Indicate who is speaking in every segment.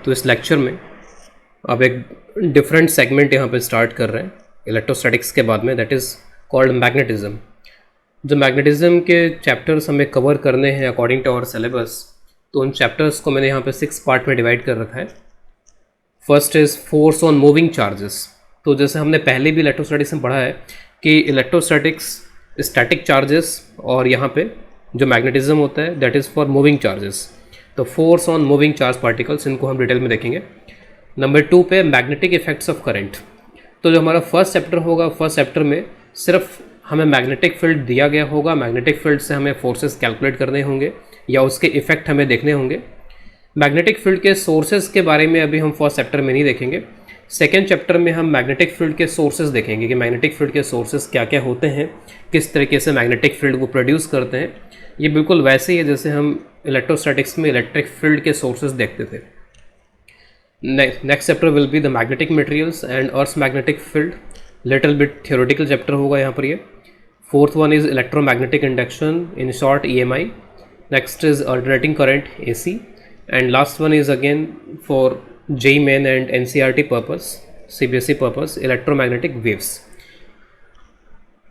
Speaker 1: तो इस लेक्चर में अब एक डिफरेंट सेगमेंट यहाँ पे स्टार्ट कर रहे हैं इलेक्ट्रोस्टैटिक्स के बाद में, दैट इज़ कॉल्ड मैग्नेटिज्म। जो मैग्नेटिज्म के चैप्टर्स हमें कवर करने हैं अकॉर्डिंग टू आवर सिलेबस, तो उन चैप्टर्स को मैंने यहाँ पे 6 पार्ट में डिवाइड कर रखा है। First is force on moving charges. तो जैसे हमने पहले भी इलेक्ट्रोस्टैटिक्स में पढ़ा है कि इलेक्ट्रोस्टैटिक्स स्टैटिक चार्जेस और यहाँ पे जो मैग्नेटिज्म होता है that is for moving charges. तो force on moving charge particles, इनको हम डिटेल में देखेंगे। नंबर 2 पे मैग्नेटिक इफेक्ट्स ऑफ करंट। तो जो हमारा फर्स्ट चैप्टर होगा, फर्स्ट चैप्टर में सिर्फ हमें मैग्नेटिक फील्ड दिया गया होगा, मैग्नेटिक फील्ड से हमें फोर्सेस कैलकुलेट करने होंगे या उसके इफेक्ट हमें देखने होंगे। मैग्नेटिक फील्ड के सोर्सेज के बारे में अभी हम फर्स्ट चैप्टर में नहीं देखेंगे। सेकेंड चैप्टर में हम मैग्नेटिक फील्ड के सोर्सेज देखेंगे कि मैग्नेटिक फील्ड के सोर्सेज क्या क्या होते हैं, किस तरीके से मैग्नेटिक फील्ड को प्रोड्यूस करते हैं। ये बिल्कुल वैसे ही है जैसे हम इलेक्ट्रोस्टैटिक्स में इलेक्ट्रिक फील्ड के सोर्सेज देखते थे। Next chapter will be the magnetic materials and earth magnetic field, little bit theoretical chapter होगा यहाँ पर ये। Fourth one is electromagnetic induction, in short EMI। Next is alternating current AC, and last one is again for JEE main and NCERT purpose, CBSE purpose, electromagnetic waves.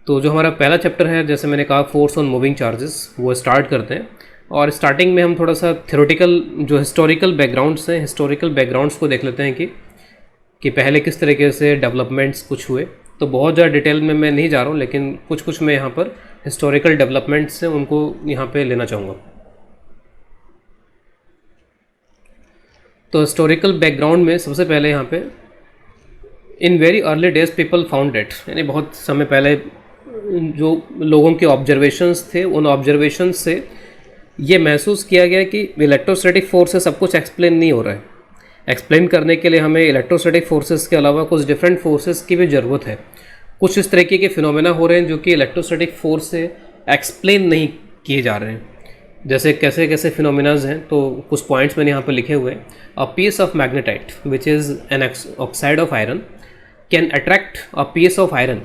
Speaker 1: तो जो हमारा पहला chapter है, जैसे मैंने कहा, फोर्स ऑन मूविंग चार्जेस, वो start करते हैं। और स्टार्टिंग में हम थोड़ा सा थ्योरेटिकल जो हिस्टोरिकल बैकग्राउंड्स हैं, हिस्टोरिकल बैकग्राउंड्स को देख लेते हैं कि पहले किस तरीके से डेवलपमेंट्स कुछ हुए। तो बहुत ज़्यादा डिटेल में मैं नहीं जा रहा हूँ, लेकिन कुछ मैं यहाँ पर हिस्टोरिकल डेवलपमेंट्स हैं उनको यहाँ पे लेना चाहूँगा। तो हिस्टोरिकल बैकग्राउंड में सबसे पहले यहाँ पे in very early days people found it, यानी बहुत समय पहले जो लोगों के ऑब्जर्वेशंस थे, उन ऑब्जर्वेशंस से ये महसूस किया गया कि इलेक्ट्रोस्टैटिक फोर्स से सब कुछ एक्सप्लेन नहीं हो रहा है। एक्सप्लेन करने के लिए हमें इलेक्ट्रोस्टैटिक फोर्सेस के अलावा कुछ डिफरेंट फोर्सेस की भी ज़रूरत है। कुछ इस तरीके के फिनोमेना हो रहे हैं जो कि इलेक्ट्रोस्टैटिक फोर्स से एक्सप्लेन नहीं किए जा रहे हैं। जैसे कैसे कैसे फिनोमेनाज हैं, तो कुछ पॉइंट्स मैंने यहाँ पर लिखे हुए हैं। A piece of magnetite which is an oxide of iron can attract a piece of iron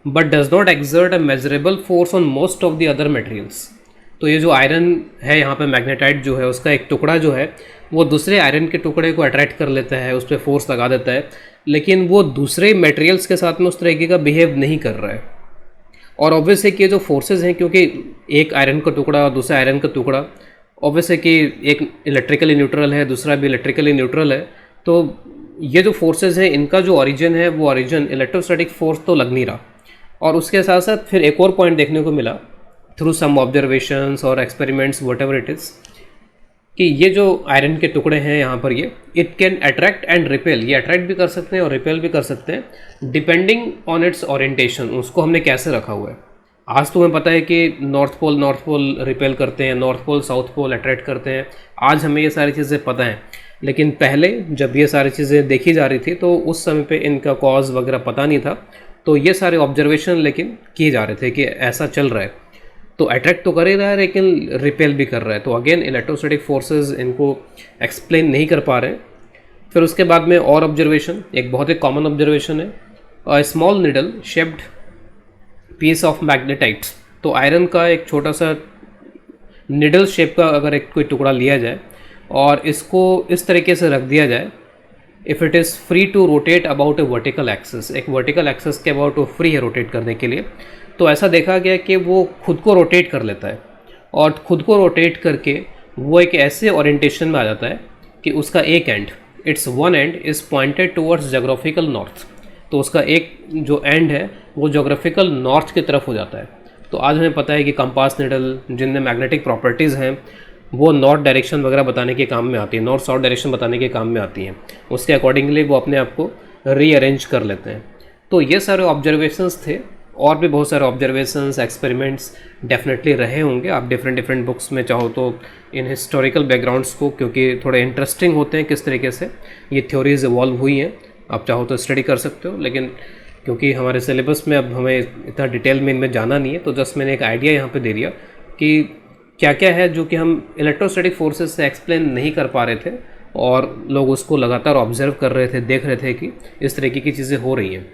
Speaker 1: but does not exert a measurable force on most of the other materials. तो ये जो आयरन है यहाँ पे, मैग्नेटाइट जो है, उसका एक टुकड़ा जो है वो दूसरे आयरन के टुकड़े को अट्रैक्ट कर लेता है, उस पर फोर्स लगा देता है, लेकिन वो दूसरे मटेरियल्स के साथ में उस तरीके का बिहेव नहीं कर रहा है। और ऑब्वियस है कि ये जो फोर्सेज हैं, क्योंकि एक आयरन का टुकड़ा और दूसरा आयरन का टुकड़ा, ऑब्वियस है कि एक इलेक्ट्रिकली न्यूट्रल है, दूसरा भी इलेक्ट्रिकली न्यूट्रल है। तो ये जो फोर्सेज हैं, इनका जो ओरिजिन है वो ओरिजिन इलेक्ट्रोस्टैटिक फोर्स तो लग नहीं रहा। और उसके साथ साथ फिर एक और पॉइंट देखने को मिला थ्रू सम ऑब्जर्वेशंस और experiments what ever it is, कि ये जो आयरन के टुकड़े हैं यहाँ पर, ये it can attract and repel, ये अट्रैक्ट भी कर सकते हैं और रिपेल भी कर सकते हैं डिपेंडिंग ऑन इट्स ओरिएंटेशन, उसको हमने कैसे रखा हुआ है। आज तुम्हें पता है कि नॉर्थ पोल रिपेल करते हैं, north pole south pole attract करते हैं, आज हमें ये सारी चीज़ें पता हैं। लेकिन पहले जब ये सारी चीज़ें देखी जा रही थी तो उस समय पे इनका कॉज वगैरह पता नहीं था। तो ये सारे ऑब्जर्वेशन लेकिन किए जा रहे थे कि ऐसा चल रहा है, तो अट्रैक्ट तो कर ही रहा है लेकिन रिपेल भी कर रहा है। तो अगेन इलेक्ट्रोस्टैटिक फोर्सेस इनको एक्सप्लेन नहीं कर पा रहे हैं। फिर उसके बाद में और ऑब्जर्वेशन, एक बहुत ही कॉमन ऑब्जर्वेशन है, a small needle shaped piece of magnetite. तो आयरन का एक छोटा सा निडल शेप का अगर एक कोई टुकड़ा लिया जाए और इसको इस तरीके से रख दिया जाए, if it is free to rotate about a vertical axis, एक वर्टिकल एक्सिस के अबाउट वो फ्री है रोटेट करने के लिए, तो ऐसा देखा गया कि वो खुद को रोटेट कर लेता है और खुद को रोटेट करके वो एक ऐसे ओरिएंटेशन में आ जाता है कि उसका एक and, it's one and is pointed towards geographical north. तो उसका एक जो एंड है वो जोग्राफिकल नॉर्थ की तरफ हो जाता है। तो आज हमें पता है कि कंपास निडल जिनमें मैग्नेटिक प्रॉपर्टीज़ हैं वो नॉर्थ डायरेक्शन वगैरह बताने के काम में आती है, नॉर्थ साउथ डायरेक्शन बताने के काम में आती हैं। उसके अकॉर्डिंगली वो अपने आप को रीअरेंज कर लेते हैं। तो ये सारे ऑब्जर्वेशंस थे, और भी बहुत सारे ऑब्जर्वेशंस एक्सपेरिमेंट्स डेफिनेटली रहे होंगे। आप डिफरेंट बुक्स में चाहो तो इन हिस्टोरिकल बैकग्राउंड्स को, क्योंकि थोड़े इंटरेस्टिंग होते हैं किस तरीके से ये थ्योरीज इवॉल्व हुई हैं, आप चाहो तो स्टडी कर सकते हो। लेकिन क्योंकि हमारे सिलेबस में अब हमें इतना डिटेल में इनमें जाना नहीं है, तो जस्ट मैंने एक आइडिया यहाँ पे दे दिया कि क्या क्या है जो कि हम इलेक्ट्रोस्टैटिक फोर्सेस से एक्सप्लेन नहीं कर पा रहे थे और लोग उसको लगातार ऑब्जर्व कर रहे थे, देख रहे थे कि इस तरीके की चीज़ें हो रही हैं।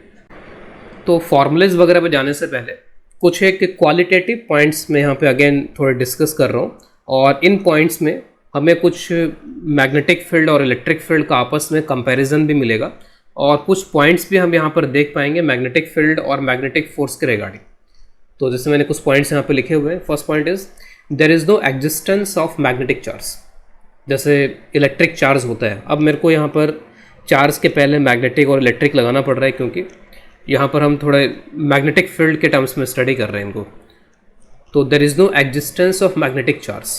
Speaker 1: तो फॉर्मूलेज वगैरह पे जाने से पहले कुछ एक क्वालिटेटिव पॉइंट्स में यहाँ पे अगेन थोड़े डिस्कस कर रहा हूँ, और इन पॉइंट्स में हमें कुछ मैग्नेटिक फील्ड और इलेक्ट्रिक फील्ड का आपस में कंपैरिजन भी मिलेगा और कुछ पॉइंट्स भी हम यहाँ पर देख पाएंगे मैग्नेटिक फील्ड और मैग्नेटिक फोर्स के रिगार्डिंग। तो जैसे मैंने कुछ पॉइंट्स यहाँ पे लिखे हुए हैं। First point is there is no existence of magnetic charge. जैसे इलेक्ट्रिक चार्ज होता है, अब मेरे को यहाँ पर चार्ज के पहले मैग्नेटिक और इलेक्ट्रिक लगाना पड़ रहा है क्योंकि यहाँ पर हम थोड़े मैग्नेटिक फील्ड के टर्म्स में स्टडी कर रहे हैं इनको। तो there is no existence of magnetic charge.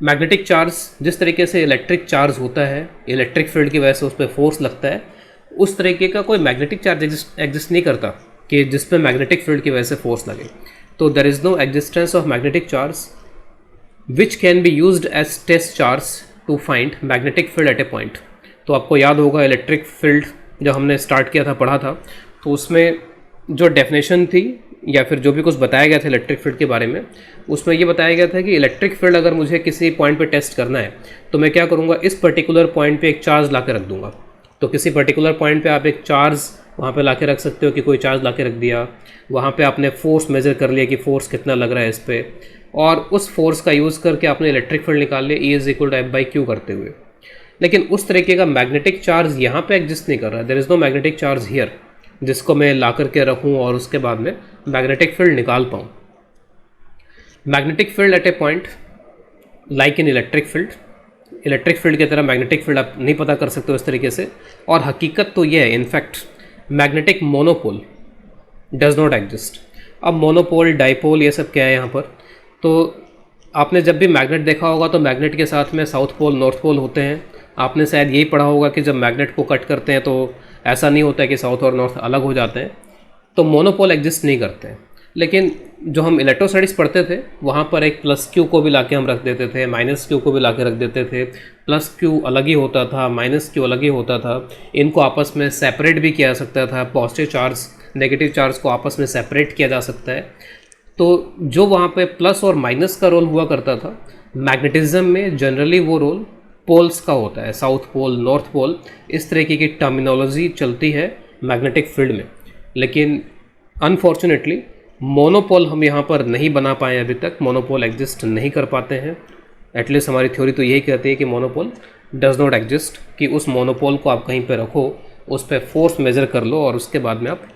Speaker 1: Magnetic charge जिस तरीके से इलेक्ट्रिक चार्ज होता है, इलेक्ट्रिक फील्ड की वजह से उस पर फोर्स लगता है, उस तरीके का कोई मैग्नेटिक चार्ज एग्जिस्ट नहीं करता कि जिस पे मैग्नेटिक फील्ड की वजह से फोर्स लगे। तो there is no existence of magnetic charge which can be used as test charge to find magnetic field at a point. तो आपको याद होगा इलेक्ट्रिक फील्ड जब हमने स्टार्ट किया था, पढ़ा था, तो उसमें जो डेफिनेशन थी या फिर जो भी कुछ बताया गया था इलेक्ट्रिक फील्ड के बारे में, उसमें ये बताया गया था कि इलेक्ट्रिक फील्ड अगर मुझे किसी पॉइंट पे टेस्ट करना है तो मैं क्या करूँगा, इस पर्टिकुलर पॉइंट पे एक चार्ज ला के रख दूँगा। तो किसी पर्टिकुलर पॉइंट पे आप एक चार्ज वहाँ पे ला के रख सकते हो कि कोई चार्ज ला के रख दिया, वहाँ पे आपने फोर्स मेज़र कर लिया कि फोर्स कितना लग रहा है इस पर, और उस फोर्स का यूज़ करके आपने इलेक्ट्रिक फील्ड निकाल लिया E is equal to F/Q करते हुए। लेकिन उस तरीके का मैग्नेटिक चार्ज यहाँ पे एग्जिस्ट नहीं कर रहा है। There is no magnetic charge here जिसको मैं ला करके रखूँ और उसके बाद में मैग्नेटिक फील्ड निकाल पाऊँ। Magnetic field at a point like in electric field, electric field की तरह मैग्नेटिक फील्ड आप नहीं पता कर सकते हो इस तरीके से। और हकीकत तो ये है, in fact magnetic monopole does not exist. अब मोनोपोल, डाइपोल, ये सब क्या है यहाँ पर, तो आपने जब भी मैग्नेट देखा होगा तो मैग्नेट के साथ में साउथ पोल, नॉर्थ पोल होते हैं। आपने शायद यही पढ़ा होगा कि जब मैग्नेट को कट करते हैं तो ऐसा नहीं होता है कि साउथ और नॉर्थ अलग हो जाते हैं, तो मोनोपोल एग्जिस्ट नहीं करते हैं। लेकिन जो हम इलेक्ट्रोस्टैटिक्स पढ़ते थे वहाँ पर एक +Q को भी ला के हम रख देते थे, -Q को भी ला के रख देते थे। +Q अलग ही होता था, -Q अलग ही होता था। इनको आपस में सेपरेट भी किया जा सकता था। पॉजिटिव चार्ज, नेगेटिव चार्ज को आपस में सेपरेट किया जा सकता है। तो जो वहाँ पे प्लस और माइनस का रोल हुआ करता था, मैग्नेटिज्म में जनरली वो रोल पोल्स का होता है, साउथ पोल, नॉर्थ पोल, इस तरीके की टर्मिनोलॉजी चलती है मैग्नेटिक फील्ड में। लेकिन अनफॉर्चुनेटली मोनोपोल हम यहाँ पर नहीं बना पाए अभी तक, मोनोपोल एग्जिस्ट नहीं कर पाते हैं। एटलीस्ट हमारी थ्योरी तो यही कहती है कि मोनोपोल डज नॉट एग्जिस्ट, कि उस मोनोपोल को आप कहीं पे रखो, उस पर फोर्स मेज़र कर लो और उसके बाद में आप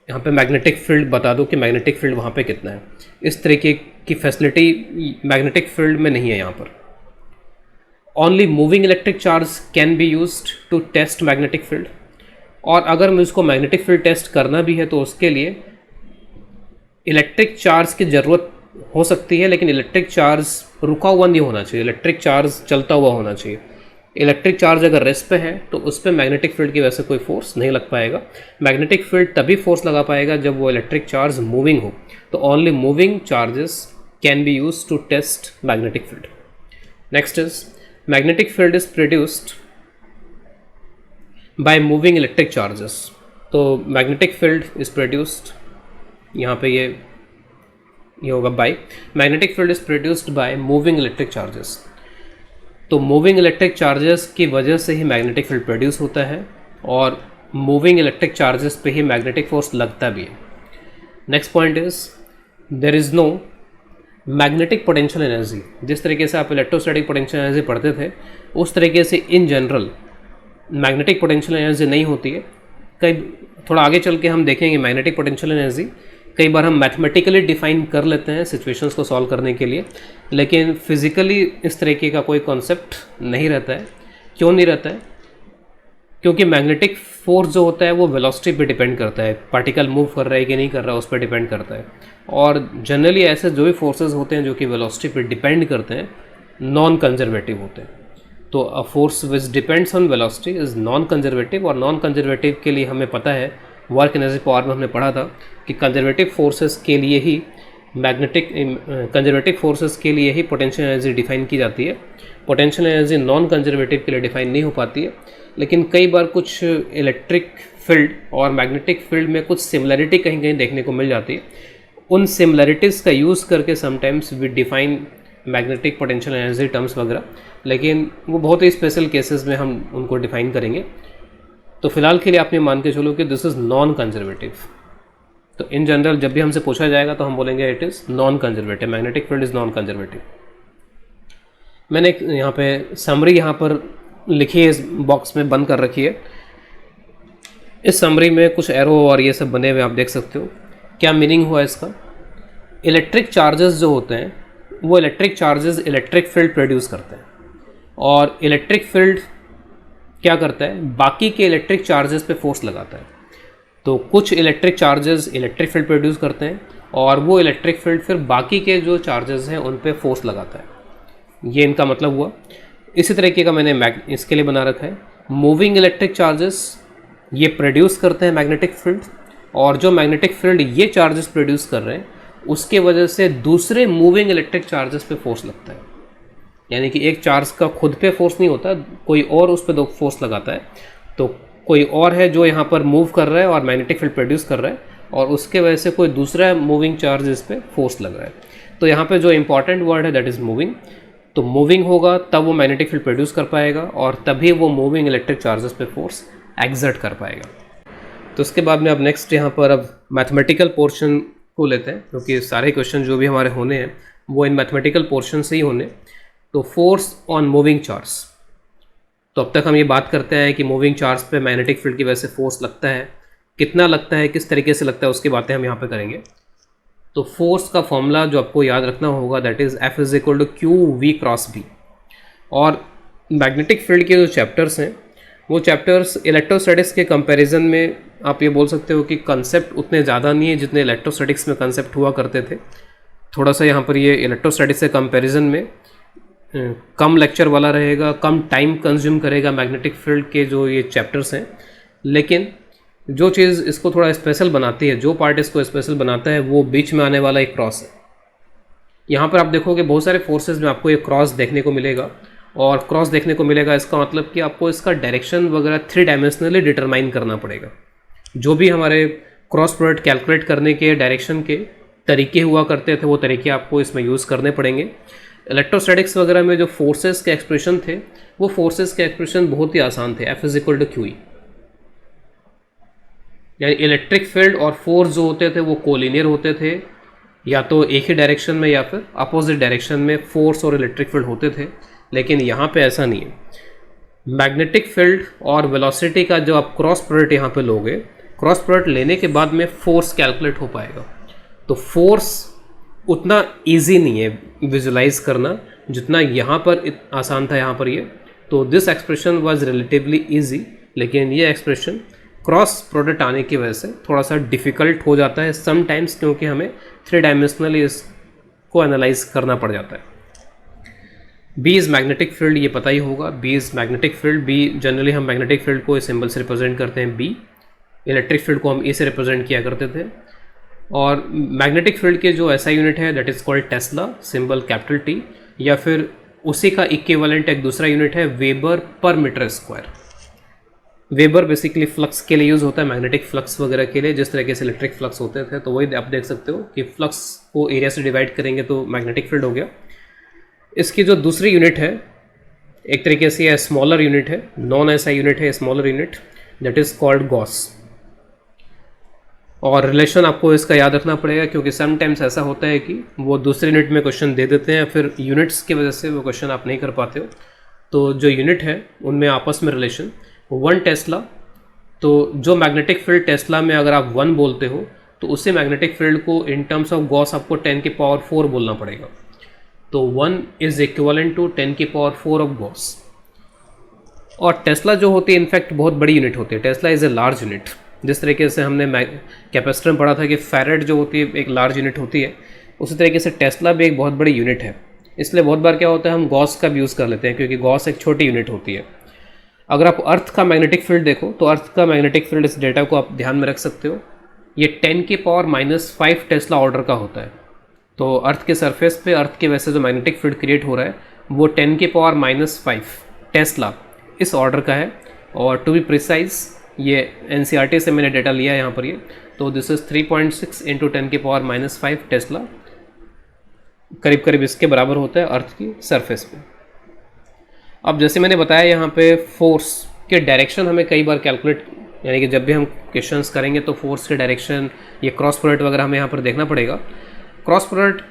Speaker 1: यहाँ पे मैग्नेटिक फील्ड बता दो कि मैग्नेटिक फील्ड वहाँ पे कितना है। इस तरीके की फैसिलिटी मैग्नेटिक फील्ड में नहीं है यहाँ पर। Only moving electric charge can be used to test magnetic field. और अगर मुझको मैग्नेटिक फील्ड टेस्ट करना भी है तो उसके लिए इलेक्ट्रिक चार्ज की ज़रूरत हो सकती है, लेकिन इलेक्ट्रिक चार्ज रुका हुआ नहीं होना चाहिए, इलेक्ट्रिक चार्ज चलता हुआ होना चाहिए। इलेक्ट्रिक चार्ज अगर रेस्ट पे है तो उस पर मैग्नेटिक फील्ड की वजह से कोई फोर्स नहीं लग पाएगा। मैग्नेटिक फील्ड तभी फोर्स लगा पाएगा जब वो इलेक्ट्रिक चार्ज मूविंग हो। तो only moving charges can be used to test magnetic field. Next is magnetic field is produced by moving electric charges. तो मैग्नेटिक फील्ड इज प्रोड्यूस्ड, यहाँ पे ये होगा by, magnetic field is produced by moving electric charges. तो moving electric charges की वजह से ही magnetic field produce होता है और मूविंग इलेक्ट्रिक चार्जेस पे ही मैग्नेटिक फोर्स लगता भी है। Next point is there is no magnetic potential energy. जिस तरीके से आप इलेक्ट्रोस्टैटिक पोटेंशियल एनर्जी पढ़ते थे उस तरीके से in general magnetic potential energy नहीं होती है। कई थोड़ा आगे चल के हम देखेंगे मैग्नेटिक पोटेंशियल एनर्जी कई बार हम मैथमेटिकली डिफाइन कर लेते हैं सिचुएशंस को सॉल्व करने के लिए, लेकिन फिज़िकली इस तरीके का कोई कॉन्सेप्ट नहीं रहता है। क्यों नहीं रहता है? क्योंकि मैग्नेटिक फोर्स जो होता है वो वेलोसिटी पे डिपेंड करता है, पार्टिकल मूव कर रहा है कि नहीं कर रहा है उस पर डिपेंड करता है। और जनरली ऐसे जो भी फोर्सेस होते हैं जो कि वेलोसिटी पे डिपेंड करते हैं नॉन कंजर्वेटिव होते हैं। तो a force which depends on velocity is non conservative, और नॉन कंजर्वेटिव के लिए हमें पता है वर्क एनर्जी पावर में हमने पढ़ा था कि कंजर्वेटिव फोर्सेस के लिए ही कंजर्वेटिव फोर्सेस के लिए ही पोटेंशियल एनर्जी डिफाइन की जाती है। पोटेंशियल एनर्जी नॉन कंजर्वेटिव के लिए डिफाइन नहीं हो पाती है। लेकिन कई बार कुछ इलेक्ट्रिक फील्ड और मैग्नेटिक फील्ड में कुछ सिमिलरिटी कहीं कहीं देखने को मिल जाती है। उन सिमिलरिटीज़ का यूज़ करके sometimes we define magnetic potential energy terms वगैरह, लेकिन वो बहुत ही स्पेशल केसेस में हम उनको डिफाइन करेंगे। तो फिलहाल के लिए आप ये मान के चलो कि दिस इज़ नॉन कंजर्वेटिव। तो इन जनरल जब भी हमसे पूछा जाएगा तो हम बोलेंगे it is non conservative, magnetic field is non conservative. मैंने एक यहाँ पे समरी यहाँ पर लिखी है, इस बॉक्स में बंद कर रखी है। इस समरी में कुछ एरो और ये सब बने हुए आप देख सकते हो। क्या मीनिंग हुआ इसका? इलेक्ट्रिक चार्जेस जो होते हैं वो electric charges electric field produce करते हैं, और इलेक्ट्रिक फील्ड क्या करता है, बाकी के इलेक्ट्रिक चार्जेस पे फोर्स लगाता है। तो कुछ electric charges electric field produce करते हैं और वो इलेक्ट्रिक फील्ड फिर बाकी के जो चार्जेस हैं उन पे फोर्स लगाता है। ये इनका मतलब हुआ। इसी तरीके का मैंने इसके लिए बना रखा है, मूविंग इलेक्ट्रिक चार्जेस ये प्रोड्यूस करते हैं मैग्नेटिक फील्ड, और जो मैग्नेटिक फील्ड ये चार्जेस प्रोड्यूस कर रहे हैं उसके वजह से दूसरे मूविंग इलेक्ट्रिक चार्जेस पे फोर्स लगता है। यानी कि एक चार्ज का खुद पे फोर्स नहीं होता, कोई और उस पर फोर्स लगाता है। तो कोई और है जो यहाँ पर मूव कर रहा है और मैग्नेटिक फील्ड प्रोड्यूस कर रहा है, और उसके वजह से कोई दूसरा मूविंग चार्ज इस पर फोर्स लग रहा है। तो यहाँ पे जो इंपॉर्टेंट वर्ड है दैट इज़ मूविंग। तो मूविंग होगा तब वो मैग्नेटिक फील्ड प्रोड्यूस कर पाएगा और तभी वो मूविंग इलेक्ट्रिक चार्जेस पे फोर्स एक्सर्ट कर पाएगा। तो उसके बाद में अब नेक्स्ट यहाँ पर अब मैथमेटिकल पोर्शन को लेते हैं, क्योंकि सारे क्वेश्चन जो भी हमारे होने हैं वो इन मैथमेटिकल पोर्शन से ही होने। तो फोर्स ऑन मूविंग चार्ज, तो अब तक हम ये बात करते हैं कि मूविंग चार्ज पे मैग्नेटिक फील्ड की वजह से फोर्स लगता है, कितना लगता है, किस तरीके से लगता है, उसकी बातें हम यहाँ पे करेंगे। तो फोर्स का फॉर्मूला जो आपको याद रखना होगा that is F is equal to q v cross B. और मैग्नेटिक फील्ड के जो चैप्टर्स हैं वो चैप्टर्स इलेक्ट्रोस्टैटिक्स के कंपैरिजन में आप ये बोल सकते हो कि कंसेप्ट उतने ज़्यादा नहीं है जितने इलेक्ट्रोस्टैटिक्स में कंसेप्ट हुआ करते थे। थोड़ा सा यहाँ पर ये इलेक्ट्रोस्टैटिक्स के कंपैरिजन में कम लेक्चर वाला रहेगा, कम टाइम कंज्यूम करेगा मैग्नेटिक फील्ड के जो ये चैप्टर्स हैं। लेकिन जो चीज़ इसको थोड़ा स्पेशल बनाती है, जो पार्ट इसको स्पेशल बनाता है, वो बीच में आने वाला एक क्रॉस है। यहाँ पर आप देखोगे बहुत सारे फोर्सेस में आपको ये क्रॉस देखने को मिलेगा, और क्रॉस देखने को मिलेगा इसका मतलब कि आपको इसका डायरेक्शन वगैरह 3 डायमेंशनली डिटरमाइन करना पड़ेगा। जो भी हमारे क्रॉस प्रोडक्ट कैलकुलेट करने के डायरेक्शन के तरीके हुआ करते थे वो तरीके आपको इसमें यूज़ करने पड़ेंगे। इलेक्ट्रोस्टैटिक्स वगैरह में जो फोर्सेस के एक्सप्रेशन थे वो फोर्सेस के एक्सप्रेशन बहुत ही आसान थे, F is equal to q E. यानी इलेक्ट्रिक फील्ड और फोर्स जो होते थे वो कोलिनियर होते थे, या तो एक ही डायरेक्शन में या फिर अपोजिट डायरेक्शन में फोर्स और इलेक्ट्रिक फील्ड होते थे। लेकिन यहाँ पे ऐसा नहीं है। मैग्नेटिक फील्ड और वेलोसिटी का जो आप क्रॉस प्रोडक्ट यहाँ पे लोगे, क्रॉस प्रोडक्ट लेने के बाद में फोर्स कैलकुलेट हो पाएगा। तो फोर्स उतना इजी नहीं है विजुलाइज करना जितना यहाँ पर आसान था यहाँ पर ये। तो this expression was relatively easy, लेकिन ये एक्सप्रेशन क्रॉस प्रोडक्ट आने की वजह से थोड़ा सा डिफ़िकल्ट हो जाता है समटाइम्स, क्योंकि हमें 3 डायमेंशनली इसको एनालाइज करना पड़ जाता है। B इज़ मैग्नेटिक फील्ड, ये पता ही होगा। B is magnetic field. B generally हम मैग्नेटिक फील्ड को इस सिंबल से रिप्रेजेंट करते हैं B। इलेक्ट्रिक फील्ड को हम E से रिप्रेजेंट किया करते थे। और मैग्नेटिक फील्ड के जो ऐसा यूनिट है that is called Tesla, symbol capital T, या फिर उसी का इक्विवेलेंट एक दूसरा यूनिट है weber per metre square. Weber basically flux के लिए यूज़ होता है, मैग्नेटिक फ्लक्स वगैरह के लिए, जिस तरीके से इलेक्ट्रिक फ्लक्स होते थे। तो वही आप देख सकते हो कि फ्लक्स को एरिया से डिवाइड करेंगे तो मैग्नेटिक फील्ड हो गया। इसकी जो दूसरी यूनिट है एक तरीके से यह स्मॉलर यूनिट है, नॉन ऐसा यूनिट है smaller unit, that is called Gauss. और रिलेशन आपको इसका याद रखना पड़ेगा, क्योंकि समटाइम्स ऐसा होता है कि वो दूसरे यूनिट में क्वेश्चन दे देते हैं, फिर यूनिट्स की वजह से वो क्वेश्चन आप नहीं कर पाते हो। तो जो यूनिट है उनमें आपस में रिलेशन 1 टेस्ला। तो जो मैग्नेटिक फील्ड टेस्ला में अगर आप 1 बोलते हो तो उसी मैग्नेटिक फील्ड को इन टर्म्स ऑफ गॉस आपको 10 की पावर 4 बोलना पड़ेगा। तो 1 इज इक्वलेंट टू 10 की पावर 4 ऑफ गॉस। और टेस्ला जो होती है इनफैक्ट बहुत बड़ी यूनिट होती है। Tesla is a large unit. जिस तरीके से हमने कैपेसिटर में पढ़ा था कि फैरेड जो होती है एक लार्ज यूनिट होती है, उसी तरीके से टेस्ला भी एक बहुत बड़ी यूनिट है। इसलिए बहुत बार क्या होता है हम गॉस का भी यूज़ कर लेते हैं, क्योंकि गॉस एक छोटी यूनिट होती है। अगर आप अर्थ का मैग्नेटिक फील्ड देखो तो अर्थ का मैग्नेटिक फील्ड, इस डेटा को आप ध्यान में रख सकते हो, ये 10 की पावर -5 टेस्ला ऑर्डर का होता है। तो अर्थ के सरफेस पे अर्थ के वैसे जो मैग्नेटिक फील्ड क्रिएट हो रहा है वो 10 की पावर -5 टेस्ला इस ऑर्डर का है। और टू बी प्रिसाइज ये NCERT से मैंने डेटा लिया है यहाँ पर ये। तो दिस इज़ 3.6 × 10 की पावर -5 टेस्ला, करीब करीब इसके बराबर होता है अर्थ की सरफेस पे। अब जैसे मैंने बताया यहाँ पे फोर्स के डायरेक्शन हमें कई बार कैलकुलेट, यानी कि जब भी हम क्वेश्चंस करेंगे तो फोर्स के डायरेक्शन, ये क्रॉस प्रोडक्ट वगैरह हमें यहाँ पर देखना पड़ेगा। क्रॉस प्रोडक्ट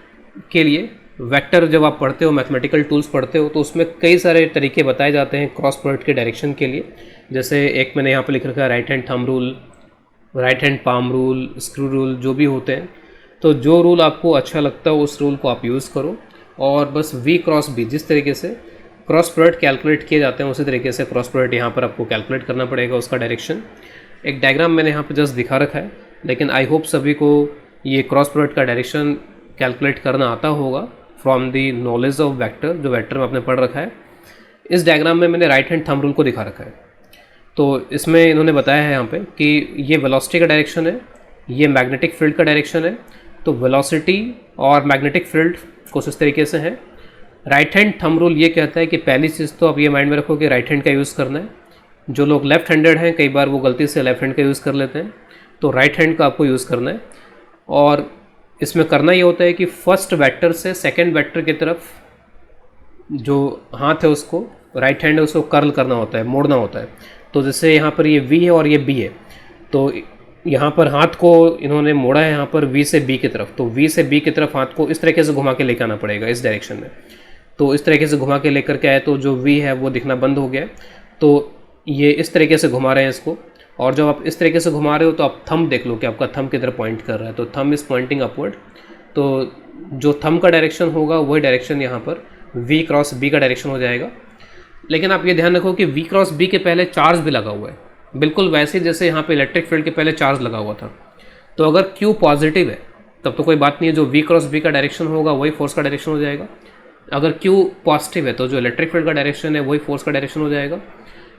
Speaker 1: के लिए वेक्टर जब आप पढ़ते हो, मैथमेटिकल टूल्स पढ़ते हो, तो उसमें कई सारे तरीके बताए जाते हैं क्रॉस प्रोडक्ट के डायरेक्शन के लिए। जैसे एक मैंने यहाँ पे लिख रखा है right hand thumb rule, right hand palm rule, screw rule, जो भी होते हैं। तो जो रूल आपको अच्छा लगता है उस रूल को आप यूज़ करो, और बस v क्रॉस b, जिस तरीके से क्रॉस प्रोडक्ट कैलकुलेट किए जाते हैं उसी तरीके से क्रॉस प्रोडक्ट यहाँ पर आपको कैलकुलेट करना पड़ेगा, उसका डायरेक्शन। एक डायग्राम मैंने यहाँ पे जस्ट दिखा रखा है, लेकिन आई होप सभी को ये क्रॉस प्रोडक्ट का डायरेक्शन कैलकुलेट करना आता होगा from the knowledge of vector, जो वेक्टर में आपने पढ़ रखा है। इस डायग्राम में मैंने राइट हैंड थंब रूल को दिखा रखा है। तो इसमें इन्होंने बताया है यहाँ पे कि ये वेलोसिटी का डायरेक्शन है, ये मैग्नेटिक फील्ड का डायरेक्शन है। तो वेलोसिटी और मैग्नेटिक फील्ड कुछ इस तरीके से है। राइट हैंड थंब रूल ये कहता है कि पहली चीज़ तो आप ये माइंड में रखो कि राइट हैंड का यूज़ करना है। जो लोग लेफ्ट हैंडेड हैं कई बार वो गलती से लेफ्ट हैंड का यूज़ कर लेते हैं, तो राइट हैंड का आपको यूज़ करना है। और इसमें करना ये होता है कि फर्स्ट वेक्टर से सेकेंड वेक्टर की तरफ जो हाथ है उसको, राइट हैंड है उसको कर्ल करना होता है, मोड़ना होता है। तो जैसे यहाँ पर ये V है और ये B है, तो यहाँ पर हाथ को इन्होंने मोड़ा है यहाँ पर V से B की तरफ, तो V से B की तरफ हाथ को इस तरीके से घुमा के लेकर आना पड़ेगा इस डायरेक्शन में। तो इस तरीके से घुमा के लेकर के आए तो जो V है वो दिखना बंद हो गया। तो ये इस तरीके से घुमा रहे हैं इसको, और जब आप इस तरीके से घुमा रहे हो तो आप थंब देख लो कि आपका थंब किधर पॉइंट कर रहा है। तो थंब इज़ पॉइंटिंग अपवर्ड, तो जो थंब का डायरेक्शन होगा वही डायरेक्शन यहाँ पर V क्रॉस B का डायरेक्शन हो जाएगा। लेकिन आप ये ध्यान रखो कि V क्रॉस B के पहले चार्ज भी लगा हुआ है, बिल्कुल वैसे जैसे यहाँ पे इलेक्ट्रिक फील्ड के पहले चार्ज लगा हुआ था। तो अगर Q पॉजिटिव है तब तो कोई बात नहीं है, जो V क्रॉस B का डायरेक्शन होगा वही फोर्स का डायरेक्शन हो जाएगा। अगर Q पॉजिटिव है तो जो इलेक्ट्रिक फील्ड का डायरेक्शन है वही फोर्स का डायरेक्शन हो जाएगा।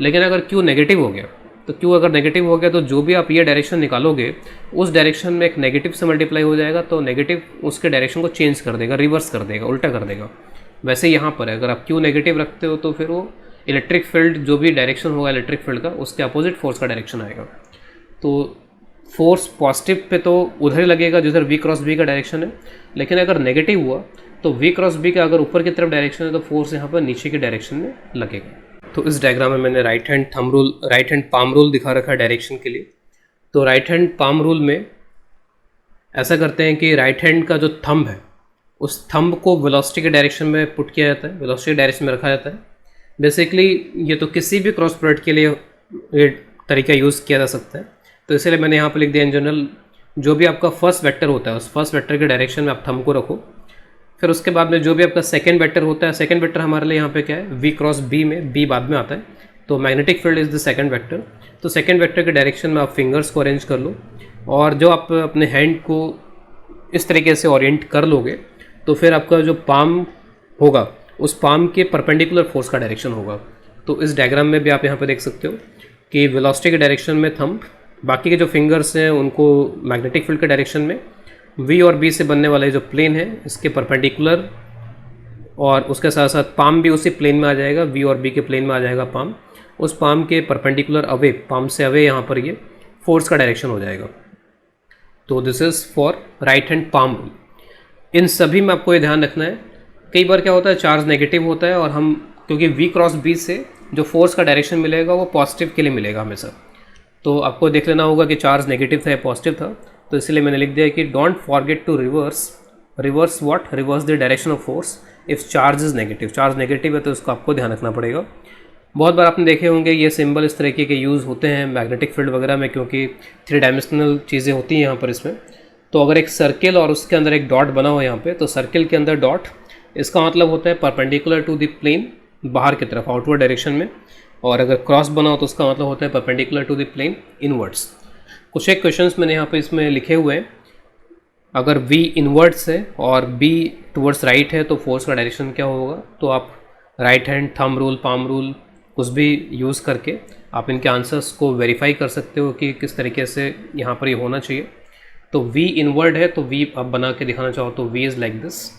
Speaker 1: लेकिन अगर Q नेगेटिव हो गया, तो Q अगर नेगेटिव हो गया तो जो भी आप ये डायरेक्शन निकालोगे उस डायरेक्शन में एक नेगेटिव से मल्टीप्लाई हो जाएगा, तो नेगेटिव उसके डायरेक्शन को चेंज कर देगा, रिवर्स कर देगा, उल्टा कर देगा। वैसे यहाँ पर है, अगर आप Q नेगेटिव रखते हो तो फिर वो इलेक्ट्रिक फील्ड जो भी डायरेक्शन होगा इलेक्ट्रिक फील्ड का, उसके अपोजिट फोर्स का डायरेक्शन आएगा। तो फोर्स पॉजिटिव पे तो उधर ही लगेगा जिधर V क्रॉस B का डायरेक्शन है, लेकिन अगर नेगेटिव हुआ तो V क्रॉस B का अगर ऊपर की तरफ डायरेक्शन है तो फोर्स यहाँ पर नीचे के डायरेक्शन में लगेगा। तो इस डायग्राम में मैंने right hand thumb rule, right hand palm rule दिखा रखा है डायरेक्शन के लिए। तो राइट हैंड पाम रूल में ऐसा करते हैं कि राइट हैंड का जो थंब है उस थंब को वेलोसिटी के डायरेक्शन में पुट किया जाता है, वेलोसिटी के डायरेक्शन में रखा जाता है। बेसिकली ये तो किसी भी क्रॉस प्रोडक्ट के लिए ये तरीका यूज़ किया जा सकता है। तो इसलिए मैंने यहाँ पर लिख दिया इन जनरल, जो भी आपका फर्स्ट वेक्टर होता है उस फर्स्ट वेक्टर के डायरेक्शन में आप थंब को रखो। फिर उसके बाद में जो भी आपका सेकंड वेक्टर होता है, सेकंड वेक्टर हमारे लिए यहाँ पे क्या है, V क्रॉस B में B बाद में आता है, तो magnetic field is the second vector. तो सेकंड वेक्टर के डायरेक्शन में आप फिंगर्स को अरेंज कर लो, और जो आप अपने हैंड को इस तरीके से ओरिएंट कर लोगे तो फिर आपका जो पाम होगा उस पाम के परपेंडिकुलर फोर्स का डायरेक्शन होगा। तो इस डायग्राम में भी आप यहाँ पे देख सकते हो कि वेलोसिटी के डायरेक्शन में थंब, बाकी के जो फिंगर्स हैं उनको मैग्नेटिक फील्ड के डायरेक्शन में, V और B से बनने वाले जो प्लेन है इसके परपेंडिकुलर, और उसके साथ साथ पाम भी उसी प्लेन में आ जाएगा, V और B के प्लेन में आ जाएगा पाम। उस पाम के परपेंडिकुलर अवे, पाम से अवे यहाँ पर ये फोर्स का डायरेक्शन हो जाएगा। तो this is for right hand palm rule. इन सभी में आपको ये ध्यान रखना है, कई बार क्या होता है चार्ज नेगेटिव होता है और हम, क्योंकि V क्रॉस B से जो फोर्स का डायरेक्शन मिलेगा वो पॉजिटिव के लिए मिलेगा हमेशा। तो आपको देख लेना होगा कि चार्ज नेगेटिव था या पॉजिटिव था, तो इसलिए मैंने लिख दिया कि don't forget to reverse what, reverse the direction of force if charge is negative. Charge negative है तो इसको आपको ध्यान रखना पड़ेगा। बहुत बार आपने देखे होंगे ये सिंबल इस तरीके के यूज़ होते हैं मैग्नेटिक फील्ड वगैरह में, क्योंकि 3 डायमेंशनल चीज़ें होती हैं यहाँ पर इसमें। तो अगर एक सर्किल और उसके अंदर एक डॉट बना हो यहाँ पे, तो सर्किल के अंदर डॉट, इसका मतलब होता है परपेंडिकुलर टू द प्लेन, बाहर की तरफ आउटवर्ड डायरेक्शन में। और अगर क्रॉस बना हो तो उसका मतलब होता है perpendicular to the plane inwards. कुछ एक क्वेश्चंस मैंने यहाँ पे इसमें लिखे हुए हैं, अगर V इनवर्ड्स है और B टुवर्ड्स राइट है तो फोर्स का डायरेक्शन क्या होगा। तो आप right hand thumb rule, palm rule कुछ भी यूज़ करके आप इनके आंसर्स को वेरीफाई कर सकते हो कि किस तरीके से यहाँ पर ये होना चाहिए। तो V इनवर्ड है तो V आप बना के दिखाना चाहो तो V इज़ लाइक दिस,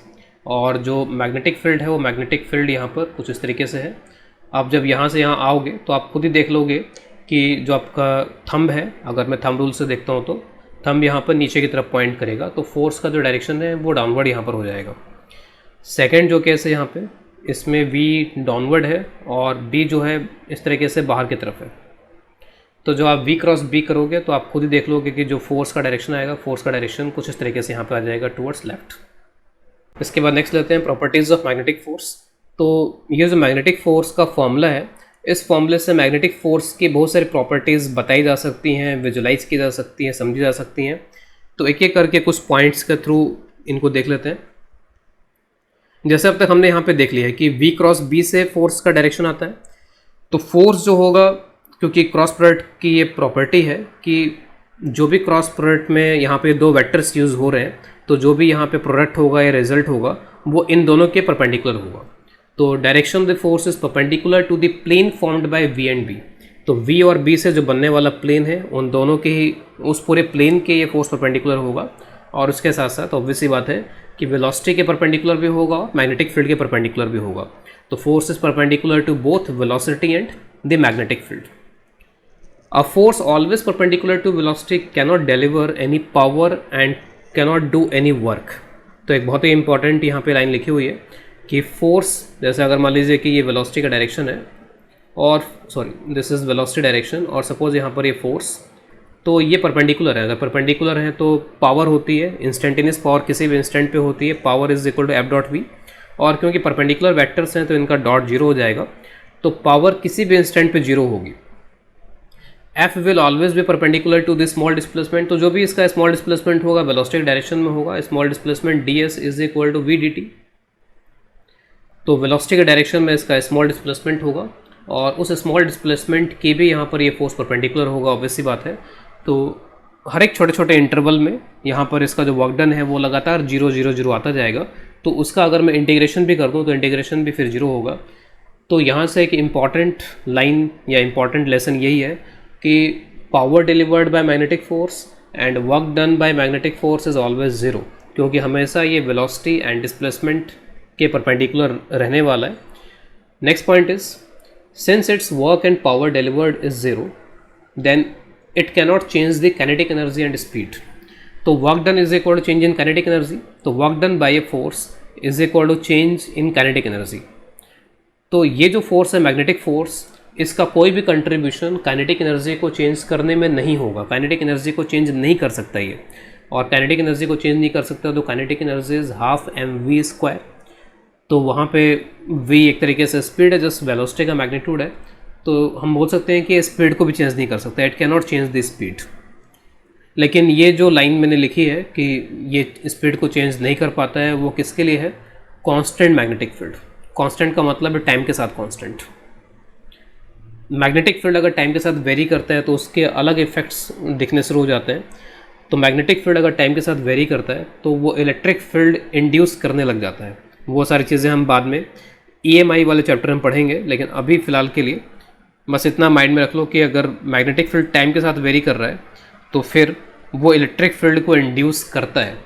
Speaker 1: और जो मैग्नेटिक फील्ड है वो मैग्नेटिक फील्ड यहाँ पर कुछ इस तरीके से है। आप जब यहाँ से यहाँ आओगे तो आप खुद ही देख लोगे कि जो आपका थंब है, अगर मैं थंब रूल से देखता हूँ तो थंब यहाँ पर नीचे की तरफ पॉइंट करेगा, तो फोर्स का जो डायरेक्शन है वो डाउनवर्ड यहाँ पर हो जाएगा। सेकंड जो केस है यहाँ पे, इसमें V डाउनवर्ड है और B जो है इस तरीके से बाहर की तरफ है। तो जो आप V क्रॉस B करोगे तो आप खुद ही देख लोगे कि जो फोर्स का डायरेक्शन आएगा, फोर्स का डायरेक्शन कुछ इस तरीके से यहाँ पे आ जाएगा टुवर्ड्स लेफ्ट। इसके बाद नेक्स्ट लेते हैं प्रॉपर्टीज़ ऑफ मैग्नेटिक फोर्स। तो ये जो मैग्नेटिक फोर्स का फॉर्मूला है, इस फॉर्मूले से मैग्नेटिक फोर्स की बहुत सारी प्रॉपर्टीज़ बताई जा सकती हैं, विजुलाइज की जा सकती हैं, समझी जा सकती हैं। तो एक एक करके कुछ पॉइंट्स के थ्रू इनको देख लेते हैं। जैसे अब तक हमने यहाँ पे देख लिया है कि V क्रॉस B से फोर्स का डायरेक्शन आता है। तो फोर्स जो होगा, क्योंकि क्रॉस प्रोडक्ट की ये प्रॉपर्टी है कि जो भी क्रॉस प्रोडक्ट में यहाँ पे दो वेक्टर्स यूज़ हो रहे हैं, तो जो भी यहाँ पे प्रोडक्ट होगा या रिजल्ट होगा वो इन दोनों के परपेंडिकुलर होगा। तो direction of the force is perpendicular to the plane formed by V and B। तो V और B से जो बनने वाला प्लेन है, उन दोनों के ही, उस पूरे प्लेन के ये फोर्स परपेंडिकुलर होगा। और उसके साथ साथ ऑब्वियस सी बात है कि वेलोसिटी के परपेंडिकुलर भी होगा और मैग्नेटिक फील्ड के परपेंडिकुलर भी होगा। तो force is perpendicular to both velocity and the magnetic field. A force always perpendicular to velocity cannot deliver any power and cannot do any work. तो एक बहुत ही इंपॉर्टेंट यहाँ पे लाइन लिखी हुई है कि फोर्स, जैसे अगर मान लीजिए कि ये वेलोसिटी का डायरेक्शन है और दिस इज़ वेलोसिटी डायरेक्शन, और सपोज यहाँ पर ये फोर्स, तो ये परपेंडिकुलर है। अगर परपेंडिकुलर है तो पावर होती है, इंस्टेंटेनियस पावर किसी भी इंस्टेंट पे होती है, power is equal to F dot v. और क्योंकि परपेंडिकुलर वेक्टर्स हैं तो इनका डॉट जीरो हो जाएगा, तो पावर किसी भी इंस्टेंट पे जीरो होगी। F will always be perpendicular to this small displacement. तो जो भी इसका स्मॉल डिस्प्लेसमेंट होगा वेलोसिटी डायरेक्शन में होगा, small displacement d s is equal to v d t. तो वेलोसिटी के डायरेक्शन में इसका स्मॉल डिस्प्लेसमेंट होगा और उस स्मॉल डिस्प्लेसमेंट की भी यहाँ पर ये फोर्स परपेंडिकुलर होगा, ऑब्वियस सी बात है। तो हर एक छोटे छोटे इंटरवल में यहाँ पर इसका जो वर्क डन है वो लगातार 0 0 0 आता जाएगा। तो उसका अगर मैं इंटीग्रेशन भी कर दूँ तो इंटीग्रेशन भी फिर 0 होगा। तो यहाँ से एक इम्पॉर्टेंट लाइन या इम्पॉर्टेंट लेसन यही है कि power delivered by magnetic force and work done by magnetic force is always 0, क्योंकि हमेशा ये वेलोसिटी एंड डिस्प्लेसमेंट के परपेंडिकुलर रहने वाला है। Next point is, since it's work and power delivered is 0, then it cannot change the kinetic energy and speed. तो work done is equal to change in kinetic energy. तो work done by a force is equal to change in kinetic energy. तो ये जो force है magnetic force, इसका कोई भी contribution kinetic energy को चेंज करने में नहीं होगा। काइनेटिक एनर्जी को चेंज नहीं कर सकता ये, और काइनेटिक एनर्जी को चेंज नहीं कर सकता तो kinetic energy is half mv²। तो वहाँ पे v एक तरीके से स्पीड है, जस्ट वेलोसिटी का मैग्नीट्यूड है। तो हम बोल सकते हैं कि स्पीड को भी चेंज नहीं कर सकता, it can not change the speed. लेकिन ये जो लाइन मैंने लिखी है कि ये स्पीड को चेंज नहीं कर पाता है, वो किसके लिए है? Constant magnetic field. कांस्टेंट का मतलब है टाइम के साथ कांस्टेंट। मैग्नेटिक फील्ड अगर टाइम के साथ वेरी करता है तो उसके अलग इफेक्ट्स दिखने शुरू हो जाते हैं। तो मैग्नेटिक फील्ड अगर टाइम के साथ वेरी करता है तो वो इलेक्ट्रिक फील्ड इंड्यूस करने लग जाता है। वो सारी चीज़ें हम बाद में EMI वाले चैप्टर में पढ़ेंगे, लेकिन अभी फ़िलहाल के लिए बस इतना माइंड में रख लो कि अगर मैग्नेटिक फील्ड टाइम के साथ वेरी कर रहा है तो फिर वो इलेक्ट्रिक फील्ड को इंड्यूस करता है।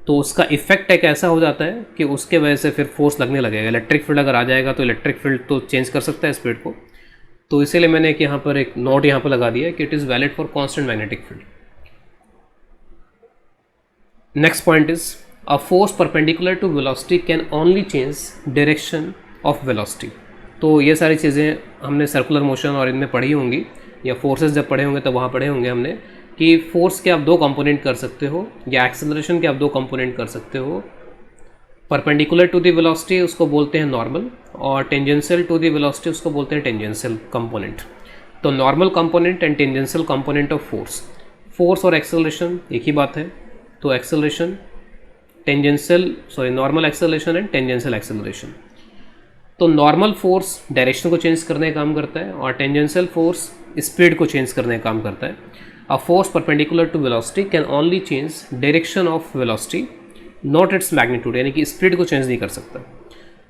Speaker 1: तो उसका इफेक्ट एक ऐसा हो जाता है कि उसके वजह से फिर फोर्स लगने लगेगा। इलेक्ट्रिक फील्ड अगर आ जाएगा तो इलेक्ट्रिक फील्ड तो चेंज कर सकता है स्पीड को। तो इसीलिए मैंने एक यहाँ पर एक नोट यहाँ पर लगा दिया है कि it is valid for constant magnetic field. Next point is, a force perpendicular to velocity can only change direction of velocity. तो ये सारी चीज़ें हमने सर्कुलर मोशन और इनमें पढ़ी होंगी, या फोर्सेस जब पढ़े होंगे तो वहाँ पढ़े होंगे हमने कि फोर्स के आप दो कंपोनेंट कर सकते हो, या एक्सेलरेशन के आप दो कंपोनेंट कर सकते हो। परपेंडिकुलर टू द वेलोसिटी उसको बोलते हैं नॉर्मल, और टेंजेंशियल टू द वेलोसिटी उसको बोलते हैं टेंजेंशियल कंपोनेंट। तो normal component and tangential component of force और एक्सेलरेशन एक ही बात है। तो acceleration normal acceleration and tangential acceleration. तो नॉर्मल फोर्स डायरेक्शन को चेंज करने का काम करता है और टेंजेंशियल फोर्स स्पीड को चेंज करने का काम करता है। A force perpendicular to velocity can only change direction of velocity, not its magnitude, यानी कि स्पीड को चेंज नहीं कर सकता।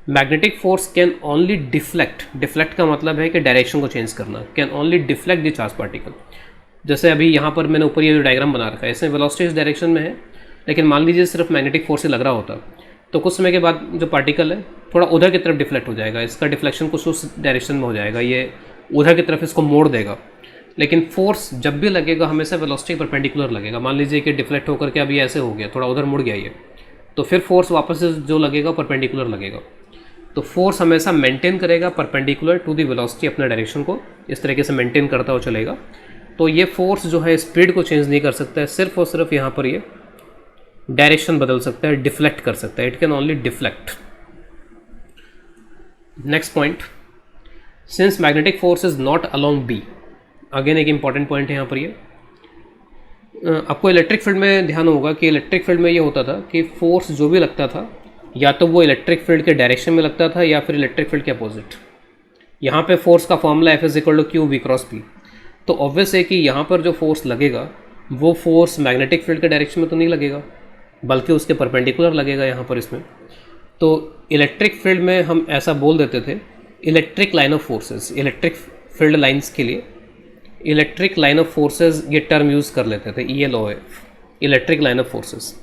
Speaker 1: Magnetic force can only deflect का मतलब है कि डायरेक्शन को चेंज करना, can only deflect the charge particle. जैसे अभी यहाँ पर मैंने ऊपर ये जो डायग्राम बना रखा है, इसमें वेलोसिटी इस डायरेक्शन में है, लेकिन मान लीजिए सिर्फ मैग्नेटिक फोर्स से लग रहा होता तो कुछ समय के बाद जो पार्टिकल है थोड़ा उधर की तरफ डिफ्लेक्ट हो जाएगा, इसका डिफ्लेक्शन कुछ उस डायरेक्शन में हो जाएगा, ये उधर की तरफ इसको मोड़ देगा। लेकिन फोर्स जब भी लगेगा हमेशा वेलोसिटी परपेंडिकुलर लगेगा। मान लीजिए कि डिफ्लेक्ट होकर के अभी ऐसे हो गया, थोड़ा उधर मुड़ गया ये, तो फिर फोर्स वापस से जो लगेगा परपेंडिकुलर लगेगा। तो फोर्स हमेशा मेंटेन करेगा परपेंडिकुलर टू द वेलोसिटी, अपने डायरेक्शन को इस तरीके से मेंटेन करता हुआ चलेगा। तो ये फोर्स जो है स्पीड को चेंज नहीं कर सकता है, सिर्फ और सिर्फ यहाँ पर ये डायरेक्शन बदल सकता है, डिफ्लेक्ट कर सकता है, it can only deflect. Next point, since magnetic force is not along B, again एक इंपॉर्टेंट पॉइंट है यहाँ पर ये। आपको इलेक्ट्रिक फील्ड में ध्यान होगा कि इलेक्ट्रिक फील्ड में ये होता था कि फोर्स जो भी लगता था या तो वो इलेक्ट्रिक फील्ड के डायरेक्शन में लगता था या फिर इलेक्ट्रिक फील्ड के अपोजिट। यहाँ पे फोर्स का formula F is equal to q v cross p, तो ऑब्वियस है कि यहाँ पर जो फोर्स लगेगा वो फोर्स मैग्नेटिक फील्ड के डायरेक्शन में तो नहीं लगेगा, बल्कि उसके परपेंडिकुलर लगेगा यहाँ पर इसमें। तो इलेक्ट्रिक फील्ड में हम ऐसा बोल देते थे electric line of forces, electric field lines के लिए इलेक्ट्रिक लाइन ऑफ फोर्सेस ये टर्म यूज़ कर लेते थे, ELOF, electric line of forces.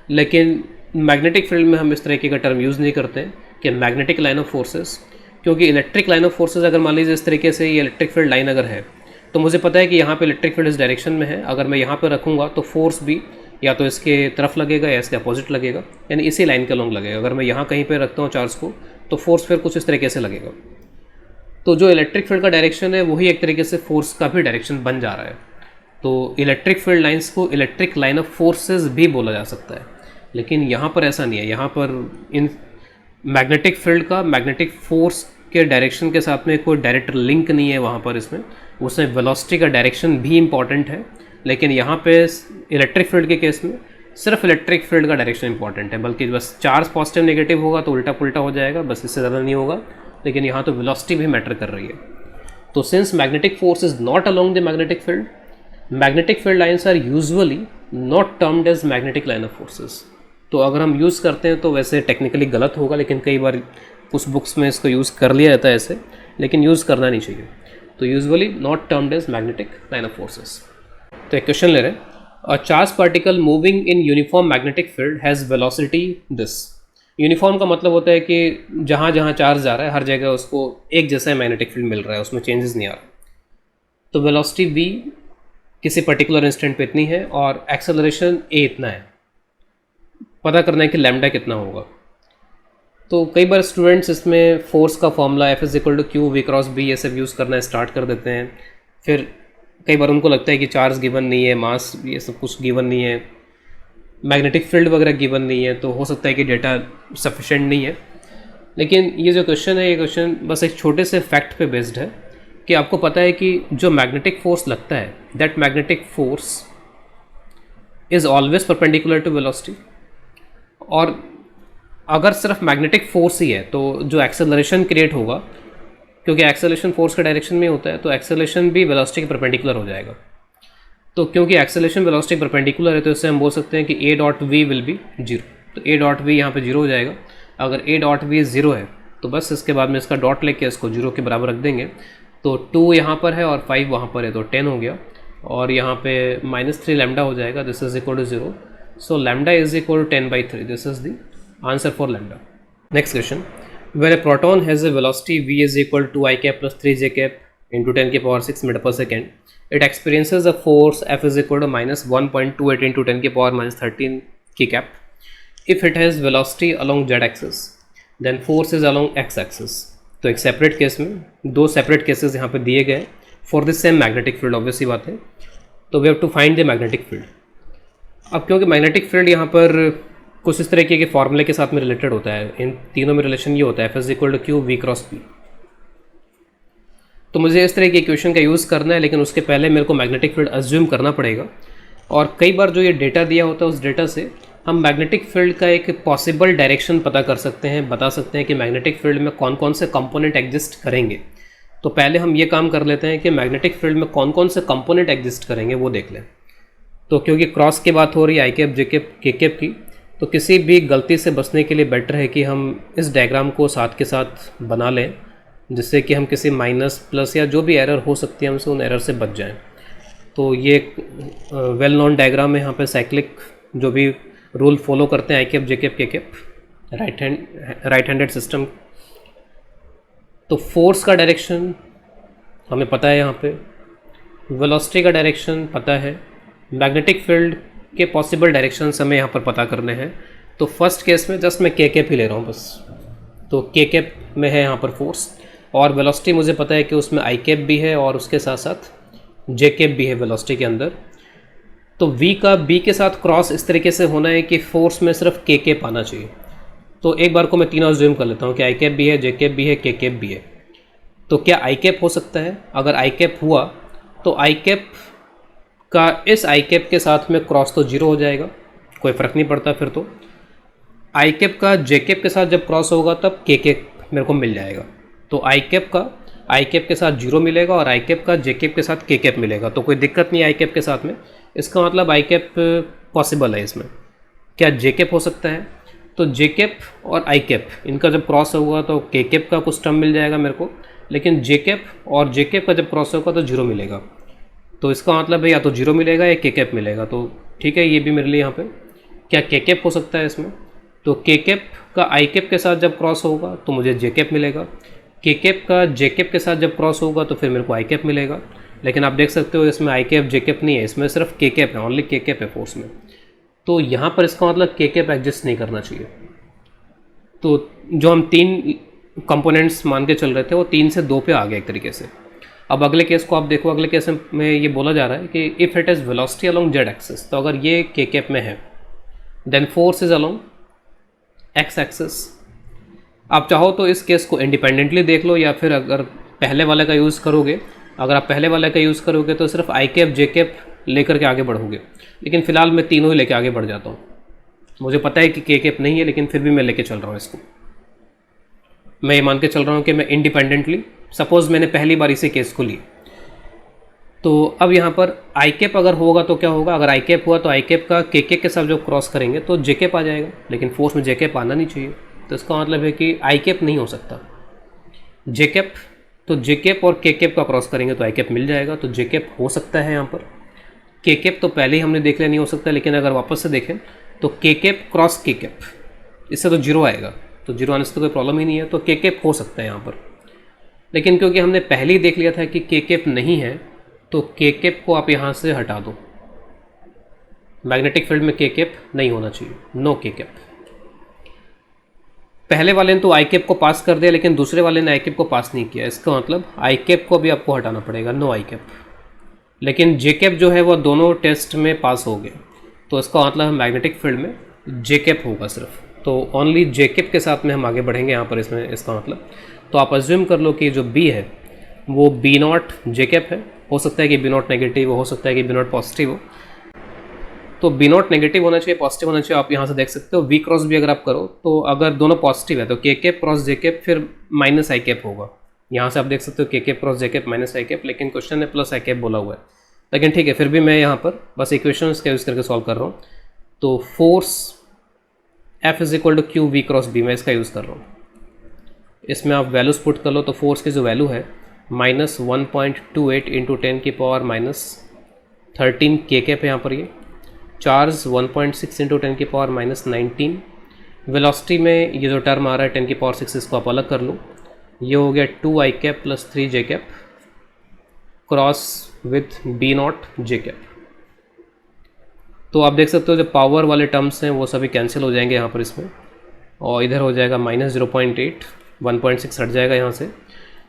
Speaker 1: लेकिन मैग्नेटिक फील्ड में हम इस तरीके का टर्म यूज़ नहीं करते कि मैग्नेटिक लाइन ऑफ फोर्सेस, क्योंकि इलेक्ट्रिक लाइन ऑफ फोर्सेस अगर मान लीजिए इस तरीके से ये इलेक्ट्रिक फील्ड लाइन अगर है तो मुझे पता है कि यहाँ पे इलेक्ट्रिक फील्ड इस डायरेक्शन में है, अगर मैं यहाँ पे रखूँगा तो फोर्स भी या तो इसके तरफ लगेगा या इसके अपोजिट लगेगा, यानी इसी लाइन के लॉन्ग लगेगा। अगर मैं यहाँ कहीं पे रखता हूँ चार्ज को तो फोर्स फिर कुछ इस तरीके से लगेगा। तो जो इलेक्ट्रिक फील्ड का डायरेक्शन है वही एक तरीके से फोर्स का भी डायरेक्शन बन जा रहा है। तो इलेक्ट्रिक फील्ड लाइंस को इलेक्ट्रिक लाइन ऑफ फोर्सेस भी बोला जा सकता है, लेकिन यहाँ पर ऐसा नहीं है। यहाँ पर इन मैग्नेटिक फील्ड का मैग्नेटिक फोर्स के डायरेक्शन के साथ में कोई डायरेक्ट लिंक नहीं है वहाँ पर इसमें, उसमें वेलोसिटी का डायरेक्शन भी इंपॉर्टेंट है, लेकिन यहाँ पे इलेक्ट्रिक फील्ड के केस में सिर्फ इलेक्ट्रिक फील्ड का डायरेक्शन इंपॉर्टेंट है, बल्कि बस चार्ज पॉजिटिव नेगेटिव होगा तो उल्टा पुल्टा हो जाएगा, बस इससे ज़्यादा नहीं होगा। लेकिन यहाँ तो वेलोसिटी भी मैटर कर रही है। तो since magnetic force is not along the magnetic field lines are usually not termed as magnetic line of forces. तो अगर हम यूज़ करते हैं तो वैसे टेक्निकली गलत होगा, लेकिन कई बार कुछ बुक्स में इसको यूज़ कर लिया जाता है ऐसे, लेकिन यूज़ करना नहीं चाहिए। तो usually not termed as magnetic line of forces. तो एक क्वेश्चन ले रहे हैं, a charge particle moving in uniform magnetic field has velocity this. Uniform का मतलब होता है कि जहाँ जहाँ चार्ज जा रहा है हर जगह उसको एक जैसा मैग्नेटिक फील्ड मिल रहा है, उसमें चेंजेस नहीं आ रहा। तो वेलोसिटी v किसी पर्टिकुलर इंस्टेंट पे इतनी है और एक्सेलरेशन a इतना है, पता करना है कि लैम्डा कितना होगा। तो कई बार स्टूडेंट्स इसमें फोर्स का formula F is equal to q v cross B ये सब यूज़ करना स्टार्ट कर देते हैं। फिर कई बार उनको लगता है कि चार्ज गिवन नहीं है, मास ये सब कुछ गिवन नहीं है, मैग्नेटिक फील्ड वगैरह गिवन नहीं है, तो हो सकता है कि डेटा सफिशेंट नहीं है। लेकिन ये जो क्वेश्चन है ये क्वेश्चन बस एक छोटे से फैक्ट पे बेस्ड है कि आपको पता है कि जो मैग्नेटिक फोर्स लगता है that magnetic force is always perpendicular to velocity. और अगर सिर्फ मैग्नेटिक फोर्स ही है तो जो एक्सेलरेशन क्रिएट होगा, क्योंकि एक्सेलरेशन फोर्स के डायरेक्शन में होता है, तो एक्सेलरेशन भी वेलोसिटी के परपेंडिकुलर हो जाएगा। तो क्योंकि एक्सेलरेशन वेलोसिटी के परपेंडिकुलर है तो इससे हम बोल सकते हैं कि a dot v will be zero. तो a डॉट वी यहाँ पे जीरो हो जाएगा। अगर a डॉट वी ज़ीरो है तो बस इसके बाद में इसका डॉट लेके इसको जीरो के बराबर रख देंगे। तो 2 यहाँ पर है और 5 वहाँ पर है, तो 10 हो गया, और यहाँ पे -3 लैम्डा हो जाएगा, this is equal to 0। So lambda is equal to 10/3, this is the answer for lambda. Next question, when a proton has a velocity v is equal to I cap plus 3j cap into 10 की power 6 meter per second, it experiences a force F is equal to -1.28 into 10 की power -13 की cap. If it has velocity along z axis, then force is along x axis. तो एक separate case में दो separate cases यहाँ पे दिए गए for the same magnetic field, obviously बात है। तो we have to find the magnetic field. अब क्योंकि मैग्नेटिक फील्ड यहाँ पर कुछ इस तरीके के फॉर्मूले के साथ में रिलेटेड होता है, इन तीनों में रिलेशन ये होता है F is equal to q v cross p. तो मुझे इस तरह की इक्वेशन का यूज़ करना है, लेकिन उसके पहले मेरे को मैग्नेटिक फील्ड अज्यूम करना पड़ेगा। और कई बार जो ये डेटा दिया होता है उस डेटा से हम मैग्नेटिक फील्ड का एक पॉसिबल डायरेक्शन पता कर सकते हैं, बता सकते हैं कि मैग्नेटिक फील्ड में कौन कौन से कंपोनेंट एग्जिस्ट करेंगे। तो पहले हम ये काम कर लेते हैं कि मैग्नेटिक फील्ड में कौन कौन से कंपोनेंट एग्जिस्ट करेंगे वो देख लें। तो क्योंकि क्रॉस की बात हो रही है आई कैप जे कैप के कैप की, तो किसी भी गलती से बचने के लिए बेटर है कि हम इस डायग्राम को साथ के साथ बना लें, जिससे कि हम किसी माइनस प्लस या जो भी एरर हो सकती है हमसे उन एरर से बच जाएं। तो ये एक वेल नोन डायग्राम है, यहाँ पे साइक्लिक जो भी रूल फॉलो करते हैं आई कैप जे कैप के कैप राइट हैंडेड सिस्टम। तो फोर्स का डायरेक्शन हमें पता है, यहाँ पे वेलोसिटी का डायरेक्शन पता है, मैग्नेटिक फील्ड के पॉसिबल डायरेक्शंस हमें यहाँ पर पता करने हैं। तो फर्स्ट केस में जस्ट मैं के कैप ही ले रहा हूँ बस। तो के कैप में है यहाँ पर फोर्स, और वेलोसिटी मुझे पता है कि उसमें आई कैप भी है और उसके साथ साथ जे कैप भी है वेलोसिटी के अंदर। तो v का b के साथ क्रॉस इस तरीके से होना है कि फोर्स में सिर्फ k कैप आना चाहिए। तो एक बार को मैं तीनों अज्यूम कर लेता हूँ कि आई कैप भी है, जे कैप भी है, के कैप भी है। तो क्या आई कैप हो सकता है? अगर आई कैप हुआ तो आई कैप का इस आई कैप के साथ में क्रॉस तो जीरो हो जाएगा, कोई फ़र्क नहीं पड़ता फिर। तो आई कैप का जे कैप के साथ जब क्रॉस होगा तब के कैप मेरे को मिल जाएगा। तो आई कैप का आई कैप के साथ जीरो मिलेगा और आई कैप का जे कैप के साथ के कैप मिलेगा, तो कोई दिक्कत नहीं आई कैप के साथ में। इसका मतलब आई कैप पॉसिबल है। इसमें क्या जे कैप हो सकता है? तो जे कैप और आई कैप इनका जब क्रॉस होगा तो के कैप का कुछ टर्म मिल जाएगा मेरे को, लेकिन जे कैप और जे कैप का जब क्रॉस होगा तो जीरो मिलेगा। तो इसका मतलब है या तो जीरो मिलेगा या के कैप मिलेगा। तो ठीक है, ये भी मेरे लिए यहाँ पे क्या के कैप हो सकता है इसमें। तो के कैप का आई कैप के साथ जब क्रॉस होगा तो मुझे जे कैप मिलेगा, के कैप का जे कैप के साथ जब क्रॉस होगा तो फिर मेरे को आई कैप मिलेगा। लेकिन आप देख सकते हो इसमें आई कैप जे कैप नहीं है, इसमें सिर्फ के कैप है, ओनली के कैप है फोर्स में। तो यहाँ पर इसका मतलब के कैप एग्जिस्ट नहीं करना चाहिए। तो जो हम तीन कंपोनेंट्स मान के चल रहे थे वो 3 से 2 पे आ गए एक तरीके से। अब अगले केस को आप देखो, अगले केस में ये बोला जा रहा है कि if it is velocity along z axis, तो अगर ये के कैप में है then force is along x axis. आप चाहो तो इस केस को इंडिपेंडेंटली देख लो, या फिर अगर पहले वाले का यूज़ करोगे, अगर आप पहले वाले का यूज़ करोगे तो सिर्फ आई कैप जे कैप लेकर के आगे बढ़ोगे। लेकिन फ़िलहाल मैं तीनों ही लेके आगे बढ़ जाता हूँ। मुझे पता है कि के कैप नहीं है, लेकिन फिर भी मैं लेके चल रहा हूँ इसको। मैं ये मान के चल रहा हूँ कि मैं इंडिपेंडेंटली, सपोज़ मैंने पहली बार इसी केस को ली, तो अब यहाँ पर आई कैप अगर होगा तो क्या होगा? अगर आई कैप हुआ तो आई कैप का के कैप के साथ जो क्रॉस करेंगे तो जे कैप आ जाएगा, लेकिन फोर्स में जे कैप आना नहीं चाहिए। तो इसका मतलब है कि आई कैप नहीं हो सकता, जे कैप। तो जे कैप और के कैप का क्रॉस करेंगे तो आई कैप मिल जाएगा, तो जे कैप हो सकता है यहाँ पर। के कैप तो पहले ही हमने देख लिया नहीं हो सकता, लेकिन अगर वापस से देखें तो के कैप क्रॉस के कैप, इससे तो जीरो आएगा, तो जीरो आने से तो कोई प्रॉब्लम ही नहीं है। तो के कैप हो सकता है यहाँ पर, लेकिन क्योंकि हमने पहले ही देख लिया था कि के कैप नहीं है तो के कैप को आप यहाँ से हटा दो। मैग्नेटिक फील्ड में के कैप नहीं होना चाहिए, नो के कैप। पहले वाले ने तो आई कैप को पास कर दिया, लेकिन दूसरे वाले ने आई कैप को पास नहीं किया। इसका मतलब आई कैप को भी आपको हटाना पड़ेगा, नो आई कैप। लेकिन जे कैप जो है वो दोनों टेस्ट में पास हो गए, तो इसका मतलब मैग्नेटिक फील्ड में जे कैप होगा सिर्फ। तो ओनली जे कैप के साथ में हम आगे बढ़ेंगे यहाँ पर इसमें, इसका मतलब। तो आप अज्यूम कर लो कि जो बी है वो बी नॉट जे कैप है। हो सकता है कि बी नॉट नेगेटिव हो सकता है कि बी नॉट पॉजिटिव हो। तो बी नॉट नेगेटिव होना चाहिए, पॉजिटिव होना चाहिए। आप यहाँ से देख सकते हो वी क्रॉस भी अगर आप करो तो अगर दोनों पॉजिटिव है तो के कैप क्रॉस जे कैप फिर माइनस आई कैप होगा। यहाँ से आप देख सकते हो के कैप क्रॉस जे कैप माइनस आई कैप, लेकिन क्वेश्चन ने प्लस आई कैप बोला हुआ है। लेकिन ठीक है, फिर भी मैं यहाँ पर बस इक्वेशंस का यूज़ करके सॉल्व कर रहा हूँ। तो force F is equal to q v cross B, मैं इसका यूज़ कर रहा हूँ। इसमें आप वैल्यूज पुट कर लो, तो फोर्स की जो वैल्यू है -1.28 इंटू 10 की पावर -13 के कैप है यहाँ पर। ये चार्ज 1.6 इंटू 10 की पावर -19। वेलोसिटी में ये जो टर्म आ रहा है 10 की पावर 6, इसको आप अलग कर लो। ये हो गया 2 I cap plus 3 J cap cross with B not J cap. तो आप देख सकते हो जो पावर वाले टर्म्स हैं वो सभी कैंसिल हो जाएंगे यहाँ पर इसमें, और इधर हो जाएगा -0.8, 1.6 हट जाएगा यहाँ से,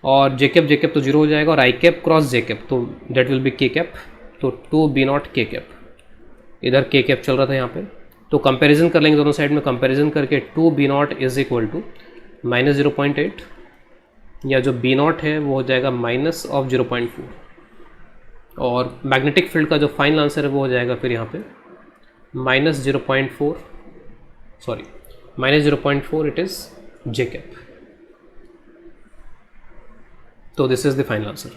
Speaker 1: और जे कैप तो जीरो हो जाएगा, और आई कैप क्रॉस जे कैप तो डेट विल बी के कैप। तो 2 बी नॉट के कैप, इधर के कैप चल रहा था यहाँ पे। तो कंपैरिजन कर लेंगे दोनों साइड में, कंपैरिजन करके 2 B naught is equal to -0.8, या जो बी नॉट है वो हो जाएगा -0.4, और मैग्नेटिक फील्ड का जो फाइनल आंसर है वो हो जाएगा फिर यहाँ पे -0.4, sorry -0.4 it is J cap. तो this is the final answer.